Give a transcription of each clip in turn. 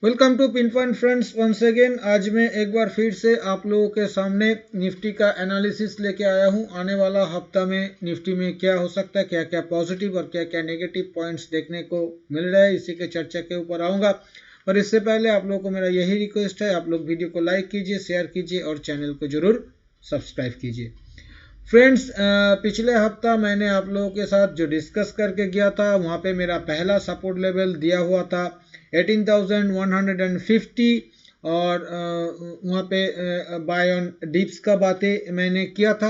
Welcome to pin point friends once again. आज मैं एक बार फिर से आप लोगों के सामने निफ्टी का एनालिसिस लेके आया हूं। आने वाला हफ्ता में निफ्टी में क्या हो सकता है, क्या क्या पॉजिटिव और क्या क्या नेगेटिव पॉइंट्स देखने को मिल रहा है, इसी के चर्चा के ऊपर आऊँगा। पर इससे पहले आप लोगों को मेरा यही रिक्वेस्ट है, आप लोग वीडियो को लाइक कीजिए, शेयर कीजिए और चैनल को जरूर सब्सक्राइब कीजिए। फ्रेंड्स, पिछले हफ्ता मैंने आप लोगों के साथ जो डिस्कस करके गया था, वहाँ पे मेरा पहला सपोर्ट लेवल दिया हुआ था 18,150 और वहाँ पे बाय ऑन डिप्स का बातें मैंने किया था।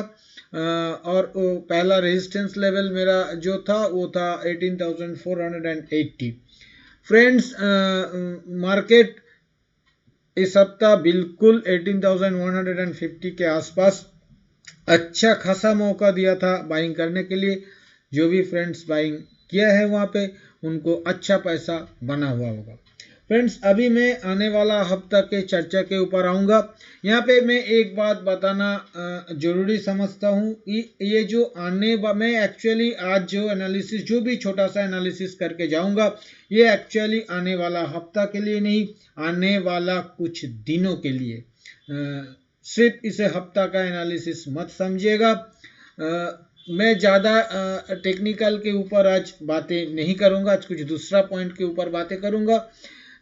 और पहला रेजिस्टेंस लेवल मेरा जो था वो था 18,480। फ्रेंड्स, मार्केट इस हफ्ता बिल्कुल 18,150 के आसपास अच्छा खासा मौका दिया था बाइंग करने के लिए। जो भी फ्रेंड्स बाइंग किया है वहाँ पे उनको अच्छा पैसा बना हुआ होगा। फ्रेंड्स, अभी मैं आने वाला हफ्ता के चर्चा के ऊपर आऊँगा। यहाँ पे मैं एक बात बताना जरूरी समझता हूँ। ये जो मैं एक्चुअली आज जो एनालिसिस, जो भी छोटा सा एनालिसिस करके जाऊँगा, ये एक्चुअली आने वाला हफ्ता के लिए नहीं, आने वाला कुछ दिनों के लिए। सिर्फ इसे हफ्ता का एनालिसिस मत समझिएगा। मैं ज़्यादा टेक्निकल के ऊपर आज बातें नहीं करूँगा। आज कुछ दूसरा पॉइंट के ऊपर बातें करूँगा।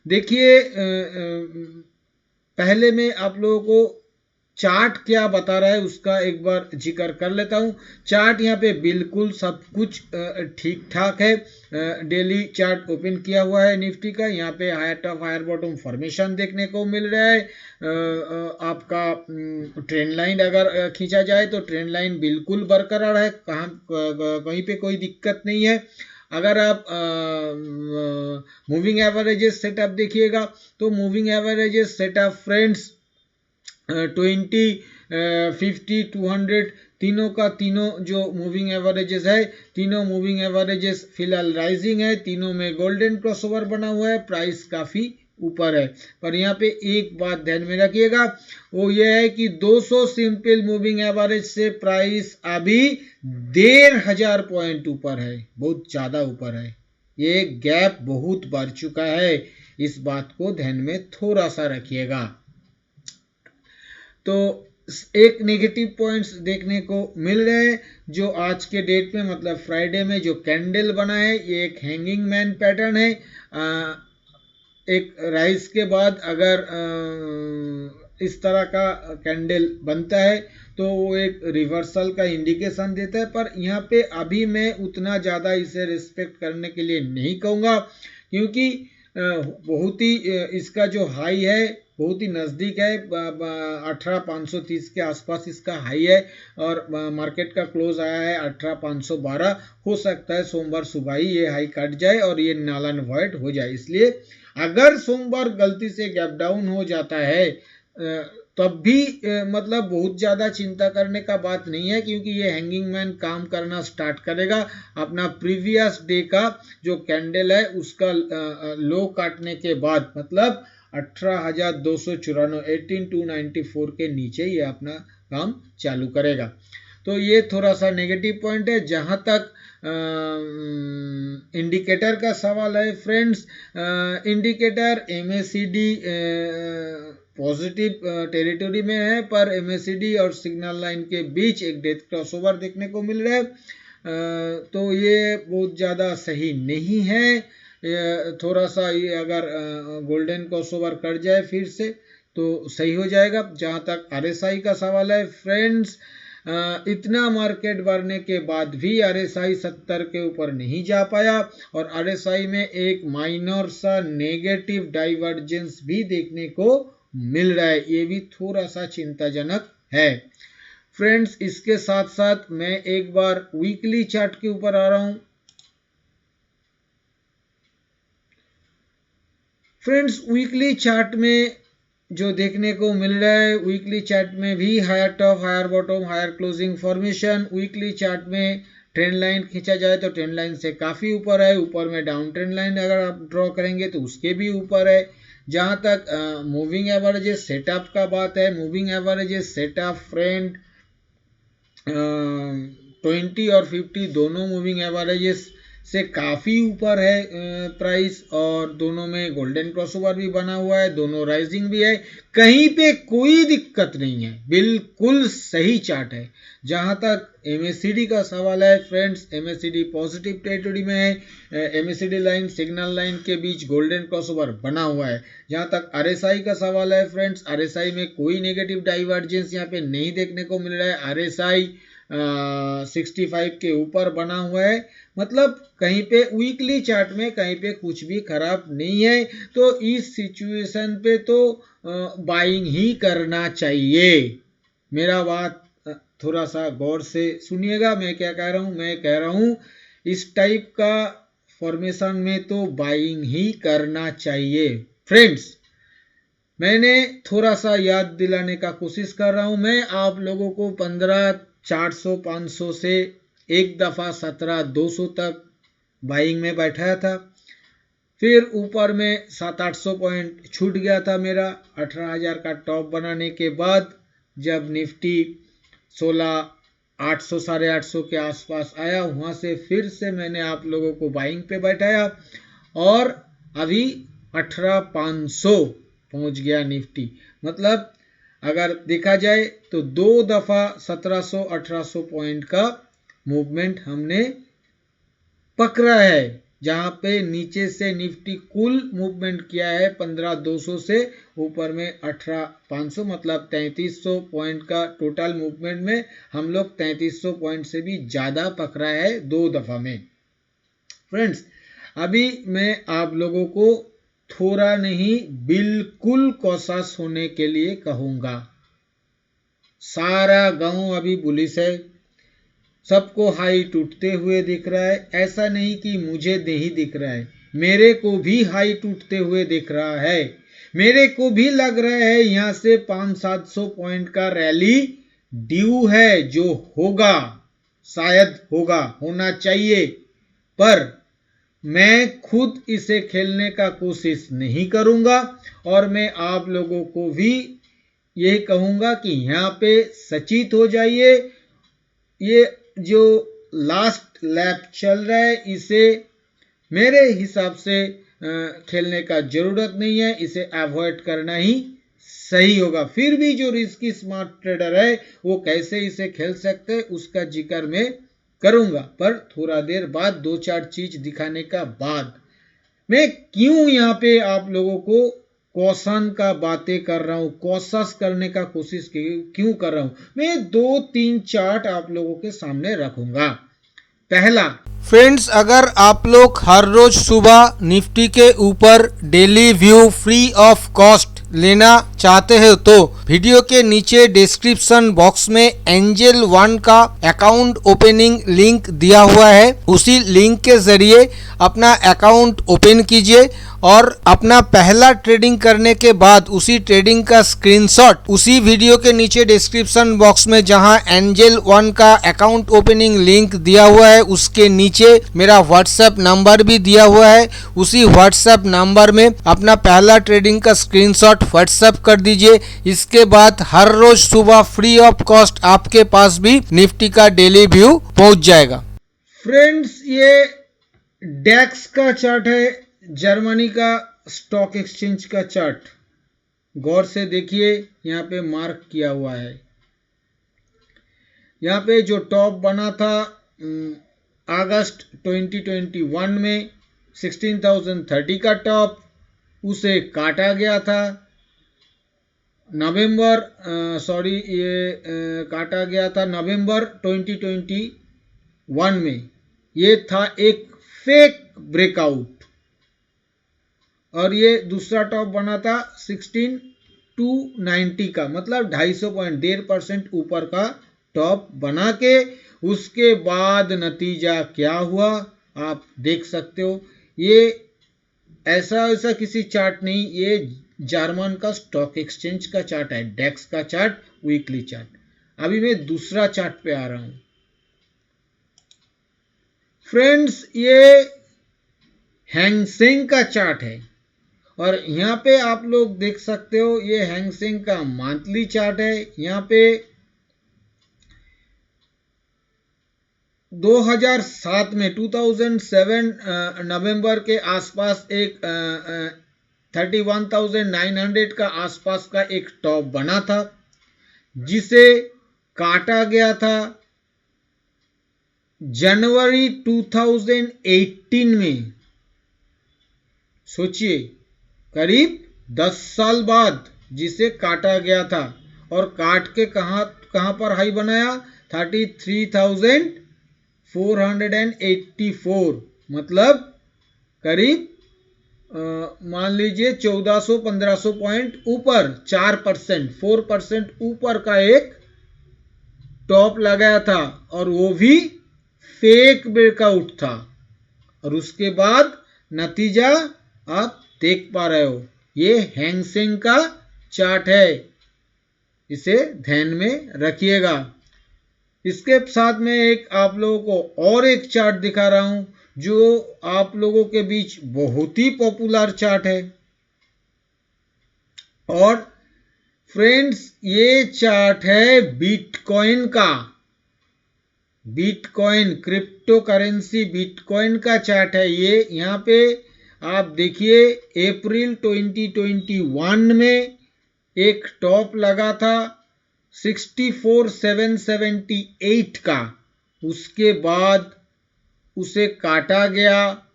देखिए, पहले मैं आप लोगों को चार्ट क्या बता रहा है उसका एक बार जिक्र कर लेता हूँ। चार्ट यहाँ पे बिल्कुल सब कुछ ठीक ठाक है। डेली चार्ट ओपन किया हुआ है निफ्टी का। यहाँ पे higher top higher bottom formation देखने को मिल रहा है। आपका ट्रेंड लाइन अगर खींचा जाए तो ट्रेंड लाइन बिल्कुल बरकरार है, कहीं पे कोई दिक्कत नहीं है। अगर आप मूविंग एवरेजेस सेटअप देखिएगा तो मूविंग एवरेजेस सेटअप फ्रेंड्स 20, 50, 200 तीनों का तीनों जो मूविंग एवरेजेस है, तीनों मूविंग एवरेजेस फिलहाल राइजिंग है। तीनों में गोल्डन क्रॉसओवर बना हुआ है, प्राइस काफ़ी ऊपर है। पर यहाँ पे एक बात ध्यान में रखिएगा, वो ये है कि 200 सिंपल मूविंग एवरेज से प्राइस अभी 1,500 पॉइंट ऊपर है, बहुत ज़्यादा ऊपर है। ये गैप बहुत बढ़ चुका है, इस बात को ध्यान में थोड़ा सा रखिएगा। तो एक नेगेटिव पॉइंट्स देखने को मिल रहे हैं जो आज के डेट में, मतलब फ्राइडे में जो कैंडल बना है, ये एक हैंगिंग मैन पैटर्न है। एक राइज के बाद अगर इस तरह का कैंडल बनता है तो वो एक रिवर्सल का इंडिकेशन देता है। पर यहाँ पे अभी मैं उतना ज़्यादा इसे रिस्पेक्ट करने के लिए नहीं कहूँगा, क्योंकि बहुत ही इसका जो हाई है बहुत ही नज़दीक है। 18,530 के आसपास इसका हाई है और मार्केट का क्लोज आया है 18,512। हो सकता है सोमवार सुबह ही ये हाई कट जाए और ये नल एंड वॉइड हो जाए। इसलिए अगर सोमवार गलती से गैप डाउन हो जाता है तब भी मतलब बहुत ज़्यादा चिंता करने का बात नहीं है, क्योंकि ये हैंगिंग मैन काम करना स्टार्ट करेगा। अपना प्रीवियस डे का जो कैंडल है उसका लो काटने के बाद, मतलब 18,294 18,294 के नीचे ये अपना काम चालू करेगा। तो ये थोड़ा सा नेगेटिव पॉइंट है। जहाँ तक इंडिकेटर का सवाल है friends, indicator MACD positive territory में है, पर एमएसीडी और सिग्नल लाइन के बीच एक डेथ क्रॉसओवर देखने को मिल रहा है। तो ये बहुत ज़्यादा सही नहीं है। थोड़ा सा ये अगर गोल्डन क्रॉसओवर कर जाए फिर से तो सही हो जाएगा। जहाँ तक आरएसआई का सवाल है फ्रेंड्स, इतना मार्केट बढ़ने के बाद भी आरएसआई 70 के ऊपर नहीं जा पाया और आरएसआई में एक माइनर सा नेगेटिव डाइवर्जेंस भी देखने को मिल रहा है। ये भी थोड़ा सा चिंताजनक है फ्रेंड्स। इसके साथ साथ मैं एक बार वीकली चार्ट के ऊपर आ रहा हूं। फ्रेंड्स, वीकली चार्ट में जो देखने को मिल रहा है, वीकली चार्ट में भी higher top higher bottom higher closing formation. Weekly chart में ट्रेंड लाइन खींचा जाए तो ट्रेंड लाइन से काफ़ी ऊपर है। ऊपर में डाउन ट्रेंड लाइन अगर आप ड्रॉ करेंगे तो उसके भी ऊपर है। जहाँ तक मूविंग एवरेजेस सेटअप का बात है, मूविंग एवरेजेस सेटअप फ्रेंड 20 और 50 दोनों मूविंग एवरेजेस से काफ़ी ऊपर है प्राइस, और दोनों में गोल्डन क्रॉसओवर भी बना हुआ है, दोनों राइजिंग भी है, कहीं पे कोई दिक्कत नहीं है, बिल्कुल सही चार्ट है। जहां तक MACD का सवाल है फ्रेंड्स, MACD पॉजिटिव टेरिटरी में है, MACD लाइन सिग्नल लाइन के बीच गोल्डन क्रॉसओवर बना हुआ है। जहां तक RSI का सवाल है फ्रेंड्स, RSI में कोई नेगेटिव डाइवर्जेंस यहाँ पे नहीं देखने को मिल रहा है, RSI 65 के ऊपर बना हुआ है, मतलब कहीं पे वीकली चार्ट में कहीं पे कुछ भी खराब नहीं है। तो इस सिचुएशन पे तो बाइंग ही करना चाहिए। मेरा बात थोड़ा सा गौर से सुनिएगा, मैं क्या कह रहा हूं, मैं कह रहा हूं इस टाइप का फॉर्मेशन में तो बाइंग ही करना चाहिए फ्रेंड्स। मैंने थोड़ा सा याद दिलाने का कोशिश कर रहा हूं, मैं आप लोगों को 15,400-500 से एक दफ़ा 17,200 तक बाइंग में बैठाया था, फिर ऊपर में 700-800 पॉइंट छूट गया था मेरा 18,000 का टॉप बनाने के बाद, जब निफ्टी 16,800 850 के आसपास आया, वहां से फिर से मैंने आप लोगों को बाइंग पे बैठाया और अभी 18,500 पहुंच गया निफ्टी। मतलब अगर देखा जाए तो 2 दफा 1700-1800 पॉइंट का मूवमेंट हमने पकड़ा है, जहां पे नीचे से निफ्टी कुल मूवमेंट किया है 15,200 से ऊपर में 18,500, मतलब 3,300 पॉइंट का टोटल मूवमेंट में हम लोग 3,300 पॉइंट से भी ज्यादा पकड़ा है 2 दफा में। फ्रेंड्स अभी मैं आप लोगों को थोड़ा नहीं बिल्कुल कॉशस होने के लिए कहूंगा। सारा गांव अभी बुलिश है, सबको हाई टूटते हुए दिख रहा है, ऐसा नहीं कि मुझे नहीं दिख रहा है, मेरे को भी हाई टूटते हुए दिख रहा है, मेरे को भी लग रहा है यहां से 500-700 पॉइंट का रैली ड्यू है, जो होगा, शायद होगा, होना चाहिए, पर मैं खुद इसे खेलने का कोशिश नहीं करूंगा और मैं आप लोगों को भी यही कहूंगा कि यहाँ पे सचेत हो जाइए। ये जो लास्ट लैप चल रहा है इसे मेरे हिसाब से खेलने का जरूरत नहीं है, इसे अवॉइड करना ही सही होगा। फिर भी जो रिस्की स्मार्ट ट्रेडर है वो कैसे इसे खेल सकते हैं उसका जिक्र मैं करूंगा, पर थोड़ा देर बाद 2-4 चीज दिखाने का बाद। मैं क्यों यहाँ पे आप लोगों को कौशन का बातें कर रहा हूं, कॉशस करने का कोशिश क्यों कर रहा हूं, मैं 2-3 चार्ट आप लोगों के सामने रखूंगा। पहला फ्रेंड्स, अगर आप लोग हर रोज सुबह निफ्टी के ऊपर daily view free of cost लेना चाहते हो तो वीडियो के नीचे डिस्क्रिप्शन बॉक्स में एंजल वन का अकाउंट ओपनिंग लिंक दिया हुआ है, उसी लिंक के जरिए अपना अकाउंट ओपन कीजिए और अपना पहला ट्रेडिंग करने के बाद उसी ट्रेडिंग का स्क्रीनशॉट उसी वीडियो के नीचे डिस्क्रिप्शन बॉक्स में जहां एंजल वन का अकाउंट ओपनिंग लिंक दिया हुआ है उसके नीचे मेरा व्हाट्सएप नंबर भी दिया हुआ है, उसी व्हाट्सएप नंबर में अपना पहला ट्रेडिंग का स्क्रीनशॉट व्हाट्सएप कर दीजिए। इसके बाद हर रोज सुबह फ्री ऑफ कॉस्ट आपके पास भी निफ्टी का डेली व्यू पहुंच जाएगा। फ्रेंड्स ये डेक्स का चार्ट है, जर्मनी का स्टॉक एक्सचेंज का चार्ट, गौर से देखिए, यहाँ पे मार्क किया हुआ है। यहाँ पे जो टॉप बना था अगस्त 2021 में 16,030 का टॉप, उसे काटा गया था नवंबर काटा गया था नवंबर 2021 में। ये था एक फेक ब्रेकआउट और ये दूसरा टॉप बना था 16,290 का, मतलब 250 पॉइंट 1.5% ऊपर का टॉप बना के उसके बाद नतीजा क्या हुआ आप देख सकते हो। ये ऐसा किसी चार्ट नहीं, ये जर्मन का स्टॉक एक्सचेंज का चार्ट है, डेक्स का चार्ट, वीकली चार्ट। अभी मैं दूसरा चार्ट पे आ रहा हूं फ्रेंड्स, ये हैंगसेंग का चार्ट है और यहाँ पे आप लोग देख सकते हो ये हैंगसेंग का मंथली चार्ट है। यहाँ पे 2007 में 2007 नवंबर के आसपास एक 31,900 का आसपास का एक टॉप बना था, जिसे काटा गया था जनवरी 2018 में। सोचिए, करीब 10 साल बाद जिसे काटा गया था, और काट के कहां पर हाई बनाया, 33,484, मतलब करीब मान लीजिए 1400-1500 पॉइंट ऊपर, 4% ऊपर का एक टॉप लगाया था, और वो भी फेक ब्रेकआउट था। और उसके बाद नतीजा आप देख पा रहे हो, ये हैंग सेंग का चार्ट है, इसे ध्यान में रखिएगा। इसके साथ में एक आप लोगों को और एक चार्ट दिखा रहा हूं, जो आप लोगों के बीच बहुत ही पॉपुलर चार्ट है। और फ्रेंड्स, ये चार्ट है बिटकॉइन का, बिटकॉइन क्रिप्टो करेंसी बिटकॉइन का चार्ट है ये। यहां पे आप देखिए, अप्रैल 2021 में एक टॉप लगा था 64,778 का, उसके बाद उसे काटा गया,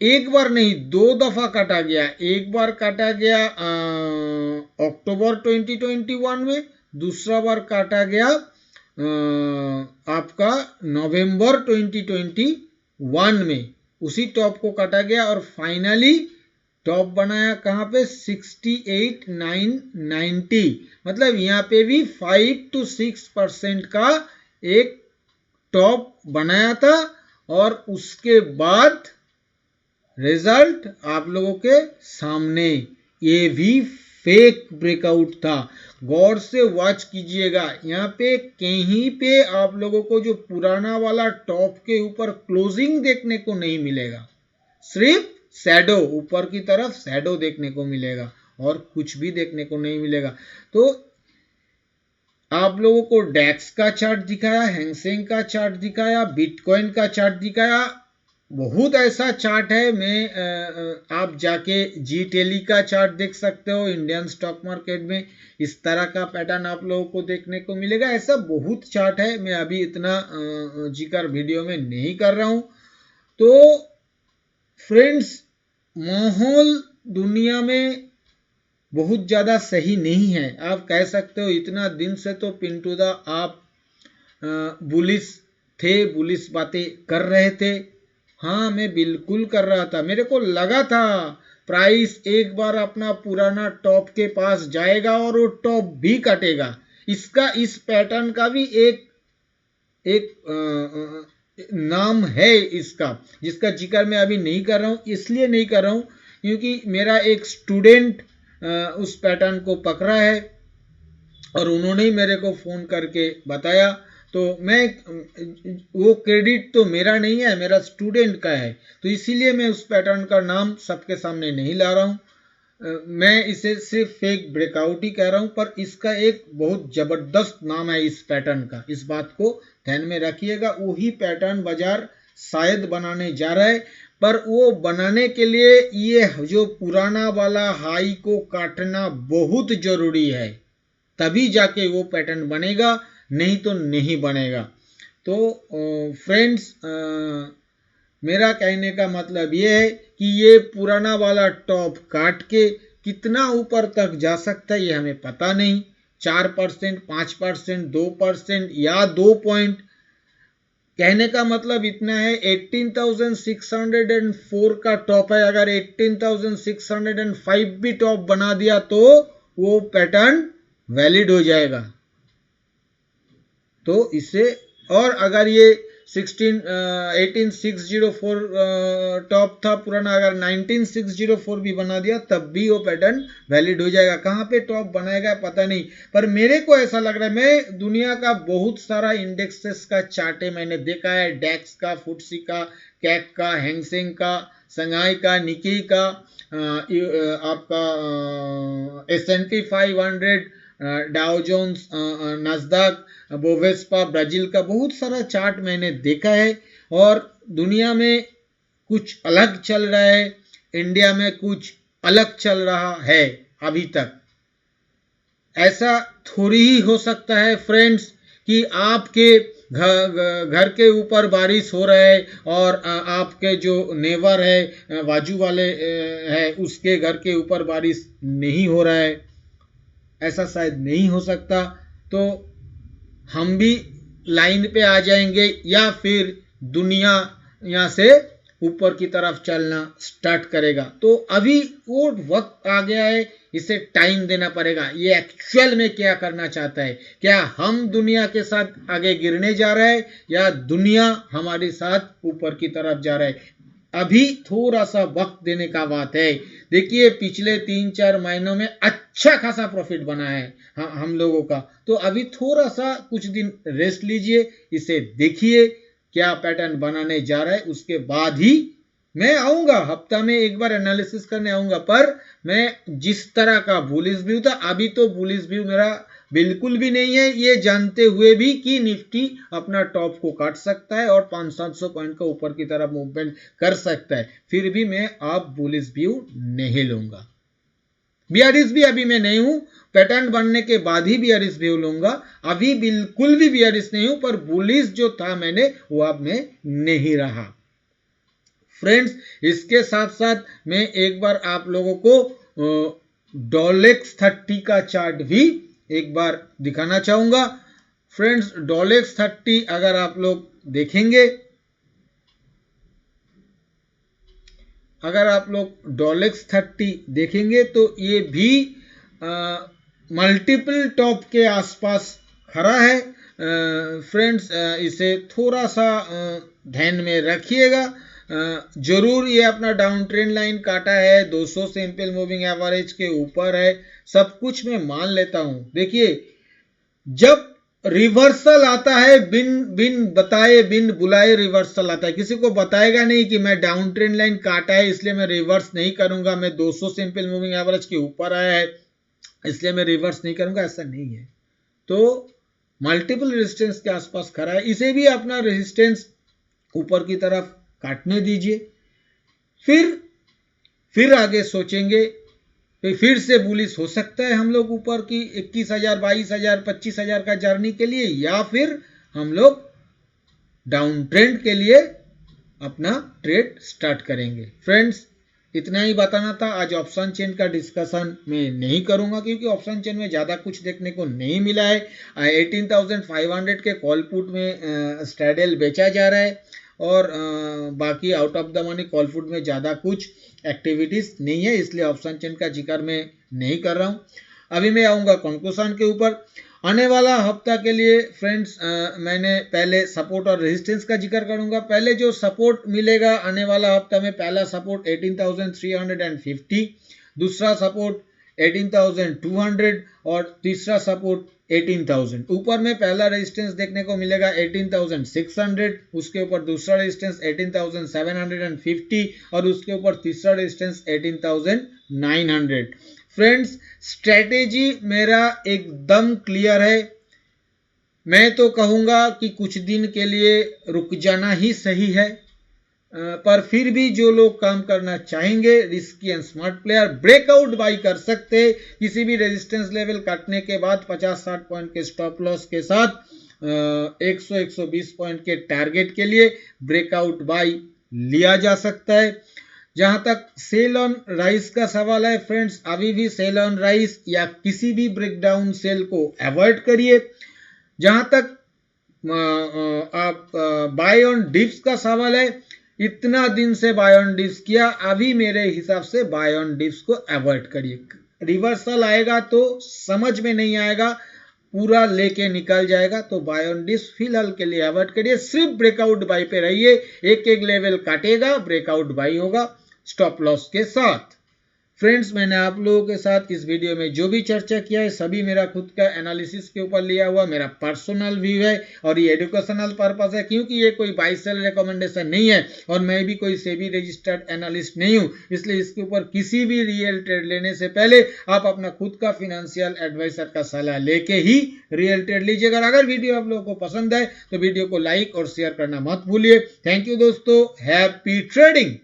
एक बार नहीं 2 दफा काटा गया। एक बार काटा गया अक्टूबर 2021 में, दूसरा बार काटा गया आपका नवंबर 2021 में, उसी टॉप को काटा गया, और फाइनली टॉप बनाया कहां पे, 68,990, मतलब यहां पे भी 5 to 6% का एक टॉप बनाया था। और उसके बाद रिजल्ट आप लोगों के सामने, ये भी फेक ब्रेकआउट था। गौर से वॉच कीजिएगा, यहाँ पे कहीं पे आप लोगों को जो पुराना वाला टॉप के ऊपर क्लोजिंग देखने को नहीं मिलेगा, सिर्फ शैडो, ऊपर की तरफ शैडो देखने को मिलेगा, और कुछ भी देखने को नहीं मिलेगा। तो आप लोगों को डैक्स का चार्ट दिखाया, हैंग सेंग का चार्ट दिखाया, बिटकॉइन का चार्ट दिखाया, बहुत ऐसा चार्ट है। मैं आप जाके जी टेली का चार्ट देख सकते हो, इंडियन स्टॉक मार्केट में इस तरह का पैटर्न आप लोगों को देखने को मिलेगा। ऐसा बहुत चार्ट है, मैं अभी इतना जिक्र वीडियो में नहीं कर रहा हूं। तो फ्रेंड्स, माहौल दुनिया में बहुत ज्यादा सही नहीं है। आप कह सकते हो इतना दिन से तो पिंटू दा आप बुलिश थे, बुलिश बातें कर रहे थे। हाँ, मैं बिल्कुल कर रहा था, मेरे को लगा था प्राइस एक बार अपना पुराना टॉप के पास जाएगा और वो टॉप भी कटेगा। इसका, इस पैटर्न का भी एक नाम है इसका, जिसका जिक्र मैं अभी नहीं कर रहा हूं। इसलिए नहीं कर रहा हूं क्योंकि मेरा एक स्टूडेंट उस पैटर्न को पकड़ा है, और उन्होंने ही मेरे को फोन करके बताया। तो मैं, वो क्रेडिट तो मेरा नहीं है, मेरा स्टूडेंट का है, तो इसीलिए मैं उस पैटर्न का नाम सबके सामने नहीं ला रहा हूं। मैं इसे सिर्फ फेक ब्रेकआउट ही कह रहा हूं, पर इसका एक बहुत जबरदस्त नाम है इस पैटर्न का। इस बात को ध्यान में रखिएगा। वही पैटर्न बाजार शायद बनाने जा रहा है, पर वो बनाने के लिए ये जो पुराना वाला हाई को काटना बहुत जरूरी है, तभी जाके वो पैटर्न बनेगा, नहीं तो नहीं बनेगा। तो फ्रेंड्स, मेरा कहने का मतलब ये है कि ये पुराना वाला टॉप काट के कितना ऊपर तक जा सकता है ये हमें पता नहीं, 4%, 5%, 2% या 2 पॉइंट। कहने का मतलब इतना है, 18,604 का टॉप है, अगर 18,605 भी टॉप बना दिया तो वो पैटर्न वैलिड हो जाएगा। तो इसे, और अगर ये 18,604 टॉप था पुराना, अगर 19,604 भी बना दिया तब भी वो पैटर्न वैलिड हो जाएगा। कहां पे टॉप बनाएगा पता नहीं, पर मेरे को ऐसा लग रहा है, मैं दुनिया का बहुत सारा इंडेक्सेस का चार्ट मैंने देखा है, डैक्स का, फुटसी का, कैक का, हैंगसेंग का, संघाई का, निकी का, आपका S&P 500 डाउ जोन्स, नास्डाक, बोवेस्पा, ब्राजील का बहुत सारा चार्ट मैंने देखा है और दुनिया में कुछ अलग चल रहा है, इंडिया में कुछ अलग चल रहा है। अभी तक ऐसा थोड़ी ही हो सकता है फ्रेंड्स कि आपके घर के ऊपर बारिश हो रहा है और आपके जो नेबर है, बाजू वाले है, उसके घर के ऊपर बारिश नहीं हो रहा है। ऐसा शायद नहीं हो सकता। तो हम भी लाइन पे आ जाएंगे या फिर दुनिया यहाँ से ऊपर की तरफ चलना स्टार्ट करेगा। तो अभी वो वक्त आ गया है, इसे टाइम देना पड़ेगा। ये एक्चुअल में क्या करना चाहता है, क्या हम दुनिया के साथ आगे गिरने जा रहे हैं या दुनिया हमारे साथ ऊपर की तरफ जा रहा है। अभी थोड़ा सा वक्त देने का बात है। देखिए पिछले 3-4 महीनों में अच्छा खासा प्रॉफिट बना है हम लोगों का। तो अभी थोड़ा सा कुछ दिन रेस्ट लीजिए, इसे देखिए क्या पैटर्न बनाने जा रहा है, उसके बाद ही मैं आऊंगा, हफ्ता में एक बार एनालिसिस करने आऊंगा। पर मैं जिस तरह का बुलिश व्यू था, अभी तो बुलिश व्यू मेरा बिल्कुल भी नहीं है, ये जानते हुए भी कि निफ्टी अपना टॉप को काट सकता है और 500-700 पॉइंट का ऊपर की तरफ मूवमेंट कर सकता है, फिर भी मैं अब बुलिश व्यू नहीं लूंगा। बियरिश भी अभी मैं नहीं हूं, पैटर्न बनने के बाद ही बियरिश व्यू लूंगा। अभी बिल्कुल भी बियरिश नहीं हूं, पर बुलिश जो था मैंने वो अब मैं नहीं रहा फ्रेंड्स। इसके साथ साथ मैं एक बार आप लोगों को डॉलेक्स 30 का चार्ट भी एक बार दिखाना चाहूंगा फ्रेंड्स। डॉलेक्स 30 अगर आप लोग देखेंगे, अगर आप लोग डॉलेक्स 30 देखेंगे तो ये भी मल्टीपल टॉप के आसपास खड़ा है फ्रेंड्स। इसे थोड़ा सा ध्यान में रखिएगा। जरूर ये अपना डाउन ट्रेंड लाइन काटा है, 200 सिंपल मूविंग एवरेज के ऊपर है, सब कुछ मैं मान लेता हूं। देखिए जब रिवर्सल आता है, बिन बताए बिन बुलाए रिवर्सल आता है। किसी को बताएगा नहीं कि मैं डाउन ट्रेंड लाइन काटा है इसलिए मैं रिवर्स नहीं करूंगा, मैं 200 सिंपल मूविंग एवरेज के ऊपर आया है इसलिए मैं रिवर्स नहीं करूंगा, ऐसा नहीं है। तो मल्टीपल रेजिस्टेंस के आसपास खड़ा है, इसे भी अपना रेजिस्टेंस ऊपर की तरफ काटने दीजिए, फिर आगे सोचेंगे। फिर से बुलिश हो सकता है हम लोग ऊपर की 21,000, 22,000, 25,000 का जर्नी के लिए, या फिर हम लोग डाउन ट्रेंड के लिए अपना ट्रेड स्टार्ट करेंगे फ्रेंड्स। इतना ही बताना था। आज ऑप्शन चेन का डिस्कशन मैं नहीं करूंगा क्योंकि ऑप्शन चेन में ज़्यादा कुछ देखने को नहीं मिला है। 18,500 के कॉल पुट में स्ट्रैडल बेचा जा रहा है और बाकी out of the money call put में ज़्यादा कुछ एक्टिविटीज़ नहीं है, इसलिए ऑप्शन चेन का जिक्र मैं नहीं कर रहा हूँ। अभी मैं आऊँगा कंक्लूजन के ऊपर। आने वाला हफ्ता के लिए फ्रेंड्स मैंने पहले सपोर्ट और रेजिस्टेंस का जिक्र करूंगा। पहले जो सपोर्ट मिलेगा आने वाला हफ्ता में, पहला सपोर्ट 18,350, दूसरा सपोर्ट 18,200 और तीसरा सपोर्ट 18,000। ऊपर में पहला रेजिस्टेंस देखने को मिलेगा 18,600, उसके ऊपर दूसरा रेजिस्टेंस 18,750 और उसके ऊपर तीसरा रेजिस्टेंस 18,900। फ्रेंड्स स्ट्रेटेजी मेरा एकदम क्लियर है। मैं तो कहूँगा कि कुछ दिन के लिए रुक जाना ही सही है, पर फिर भी जो लोग काम करना चाहेंगे, risky and smart player, breakout by कर सकते। किसी भी रेजिस्टेंस लेवल काटने के बाद 50-60 पॉइंट के स्टॉप लॉस के साथ 100-120 पॉइंट के टारगेट के लिए ब्रेकआउट बाई लिया जा सकता है। जहां तक सेल ऑन राइस का सवाल है फ्रेंड्स, अभी भी सेल ऑन राइस या किसी भी ब्रेकडाउन सेल को अवॉइड करिए। जहां तक आप बाय ऑन डिप्स का सवाल है, इतना दिन से बाय ऑन डिप्स किया, अभी मेरे हिसाब से बाय ऑन डिप्स को अवॉइड करिए। रिवर्सल आएगा तो समझ में नहीं आएगा, पूरा लेके निकल जाएगा, तो बाय ऑन डिप्स फिलहाल के लिए अवॉइड करिए। सिर्फ ब्रेकआउट बाई पे रहिए, एक एक लेवल काटेगा, ब्रेकआउट बाई होगा स्टॉप लॉस के साथ। फ्रेंड्स, मैंने आप लोगों के साथ इस वीडियो में जो भी चर्चा किया है सभी मेरा खुद का एनालिसिस के ऊपर लिया हुआ मेरा पर्सनल व्यू है और ये एजुकेशनल पर्पस है, क्योंकि ये कोई बाय सेल रिकमेंडेशन नहीं है और मैं भी कोई सेबी रजिस्टर्ड एनालिस्ट नहीं हूं। इसलिए इसके ऊपर किसी भी रियल ट्रेड लेने से पहले आप अपना खुद का फाइनेंशियल एडवाइजर का सलाह लेके ही रियल ट्रेड लीजिएगा। अगर वीडियो आप लोगों को पसंद है तो वीडियो को लाइक और शेयर करना मत भूलिए। थैंक यू दोस्तों, हैप्पी ट्रेडिंग।